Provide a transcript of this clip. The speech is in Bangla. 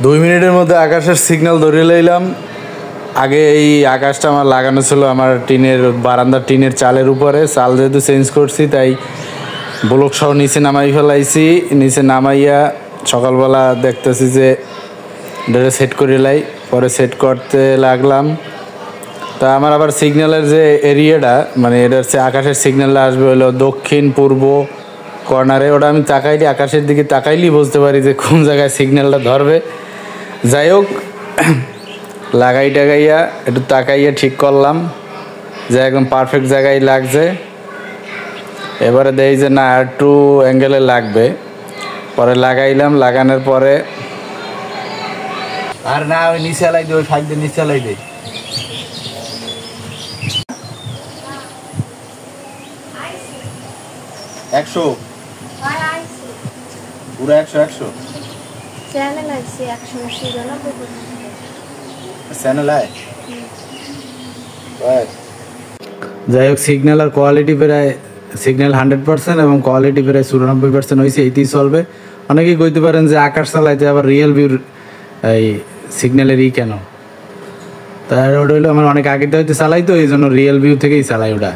2 মিনিটের মধ্যে আকাশের সিগন্যাল ধরে লইলাম। আগে এই আকাশটা আমার লাগানো ছিল আমার টিনের বারান্দার টিনের চালের উপরে। চাল যেহেতু চেঞ্জ করছি তাই ব্লক সহ নিচে নামাই ফেলাইছি। নিচে নামাইয়া সকালবেলা দেখতেছি যে এটা সেট করে লাই, পরে সেট করতে লাগলাম। তা আমার আবার সিগন্যালের যে এরিয়াটা মানে এটা হচ্ছে আকাশের সিগন্যালটা আসবে হলো দক্ষিণ পূর্ব কর্নারে। ওটা আমি তাকাইলে আকাশের দিকে তাকাইলেই বুঝতে পারি যে কোন জায়গায় সিগন্যালটা ধরবে। যাই হোক লাগাই টাগাইয়া একটু তাকাইয়া ঠিক করলাম যে একদম পারফেক্ট জায়গায় লাগছে। এবারে দেখি যে না আর একটু অ্যাঙ্গেলে লাগবে, পরে লাগাইলাম। লাগানোর পরে আর না ওই নিচে লাই দে, ওই ফাইক দিয়ে নিচে লাই দে। একশো পুরো 100 যাই হোক সিগন্যাল আর কোয়ালিটি প্রায় সিগন্যাল 100% এবং কোয়ালিটি প্রায় 94% হয়েছে। এইতেই চলবে। অনেকেই কইতে পারেন যে আকাশ চালাইতে আবার রিয়েল ভিউর এই সিগন্যালের কেন, তাই ওটা হইলো আমার অনেক আগে হইতে চালাই, তো এই জন্য রিয়েল ভিউ থেকেই চালাই ওটা।